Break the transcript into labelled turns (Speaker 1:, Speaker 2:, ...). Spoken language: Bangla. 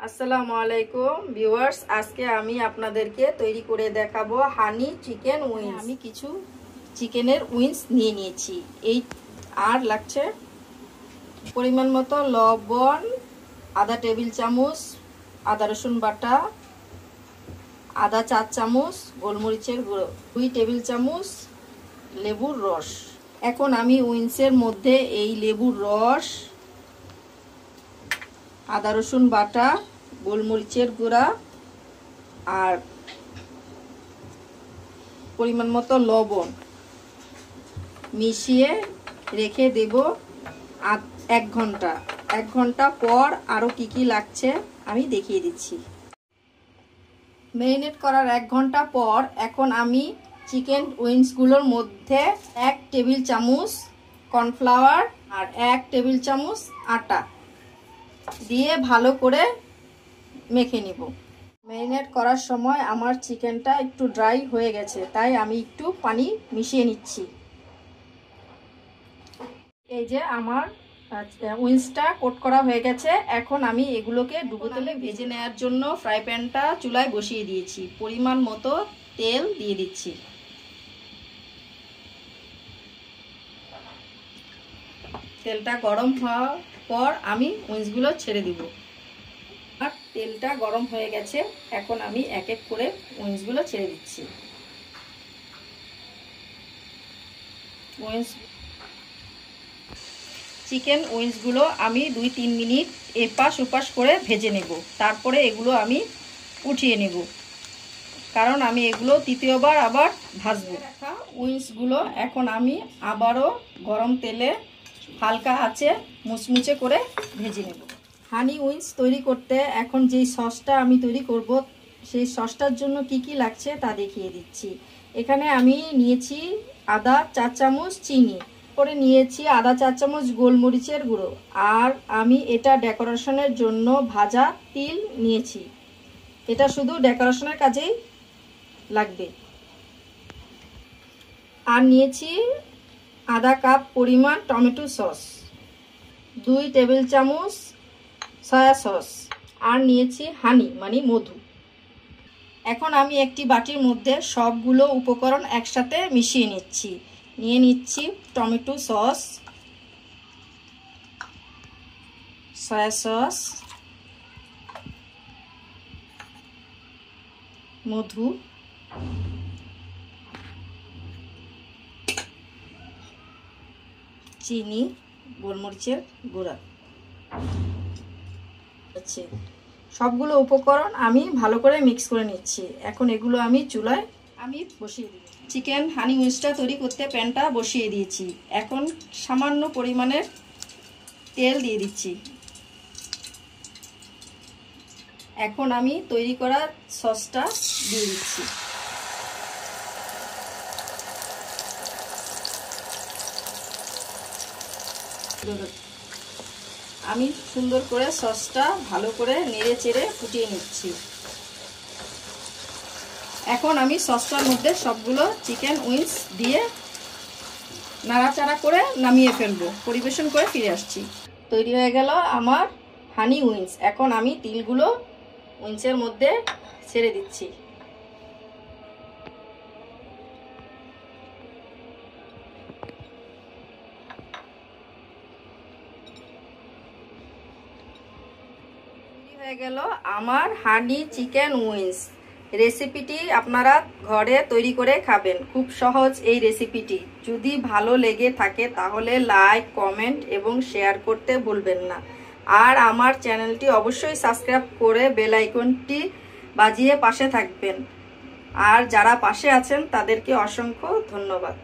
Speaker 1: আসসালামু আলাইকুম ভিউয়ার্স, আজকে আমি আপনাদেরকে তৈরি করে দেখাবো হানি চিকেন উইংস। আমি কিছু চিকেনের উইংস নিয়ে নিয়েছি। এই আর লাগছে পরিমাণ মতো লবণ, আধা টেবিল চামচ আদা রসুন বাটা, আধা 4 চামচ গোলমরিচের গুঁড়ো, 2 টেবিল চামচ লেবুর রস। এখন আমি উইংসের মধ্যে এই লেবুর রস, আদা রসুন বাটা, গোলমরিচের গুঁড়া আর পরিমাণ মতো লবণ মিশিয়ে রেখে দেব 1 ঘন্টা। 1 ঘন্টা পর আরও কি লাগছে আমি দেখিয়ে দিচ্ছি। ম্যারিনেট করার 1 ঘন্টা পর এখন আমি চিকেন উইংসগুলোর মধ্যে 1 টেবিল চামচ কর্নফ্লাওয়ার আর 1 টেবিল চামচ আটা দিয়ে ভালো করে মেখে নিব। ম্যারিনেট করার সময় আমার চিকেনটা একটু ড্রাই হয়ে গেছে, তাই আমি একটু পানি মিশিয়ে নিচ্ছি। এই যে আমার উইংসটা কোট করা হয়ে গেছে। এখন আমি এগুলোকে ডুবো তেলে ভেজে নেওয়ার জন্য ফ্রাই প্যানটা চুলায় বসিয়ে দিয়েছি। পরিমাণ মতো তেল দিয়ে দিচ্ছি। তেলটা গরম হওয়ার পর আমি উইংসগুলো ছেড়ে দিব। আর তেলটা গরম হয়ে গেছে, এখন আমি এক এক করে উইংসগুলো ছেড়ে দিচ্ছি। চিকেন উইংসগুলো আমি 2-3 মিনিট এপাশ ওপাশ করে ভেজে নেব। তারপরে এগুলো আমি উঠিয়ে নেব, কারণ আমি এগুলো তৃতীয়বার আবার ভাজবো। রাখা উইংসগুলো এখন আমি আবারও গরম তেলে হালকা আঁচে মুচমুচে করে ভেজে নেব। হানি উইংস তৈরি করতে এখন যেই সসটা আমি তৈরি করব, সেই সসটার জন্য কি লাগছে তা দেখিয়ে দিচ্ছি। এখানে আমি নিয়েছি আদা 4 চামচ চিনি, করে নিয়েছি আধা 4 চামচ গোলমরিচের গুঁড়ো, আর আমি এটা ডেকোরেশনের জন্য ভাজা তিল নিয়েছি। এটা শুধু ডেকোরেশনের কাজেই লাগবে। আর নিয়েছি আধা কাপ পরিমাণ টমেটো সস, 2 টেবিল চামচ সয়া সস, আর নিয়েছি হানি মানে মধু। এখন আমি একটি বাটির মধ্যে সবগুলো উপকরণ একসাথে মিশিয়ে নিচ্ছি। নিয়ে নিচ্ছি টমেটো সস, সয়া সস, মধু, চিনি, গোলমরিচের গুঁড়া। সবগুলো উপকরণ আমি ভালো করে মিক্স করে নিচ্ছি। এখন এগুলো আমি চুলায় বসিয়ে দিই। চিকেন হানি উইংসটা তৈরি করতে প্যানটা বসিয়ে দিয়েছি। এখন সামান্য পরিমাণের তেল দিয়ে দিচ্ছি। এখন আমি তৈরি করা সসটা দিয়ে দিচ্ছি। আমি সুন্দর করে সসটা ভালো করে নেড়ে চেড়ে ফুটিয়ে নিচ্ছি। এখন আমি সসটার মধ্যে সবগুলো চিকেন উইংস দিয়ে নাড়াচাড়া করে নামিয়ে ফেলবো। পরিবেশন করে ফিরে আসছি। তৈরি হয়ে গেল আমার হানি উইংস। এখন আমি তিলগুলো উইংসের মধ্যে ছেড়ে দিচ্ছি। হয়ে গেল আমার হানি চিকেন উইংস। রেসিপিটি আপনারা ঘরে তৈরি করে খাবেন। খুব সহজ এই রেসিপিটি। যদি ভালো লেগে থাকে তাহলে লাইক, কমেন্ট এবং শেয়ার করতে ভুলবেন না। আর আমার চ্যানেলটি অবশ্যই সাবস্ক্রাইব করে বেল আইকনটি বাজিয়ে পাশে থাকবেন। আর যারা পাশে আছেন তাদেরকে অসংখ্য ধন্যবাদ।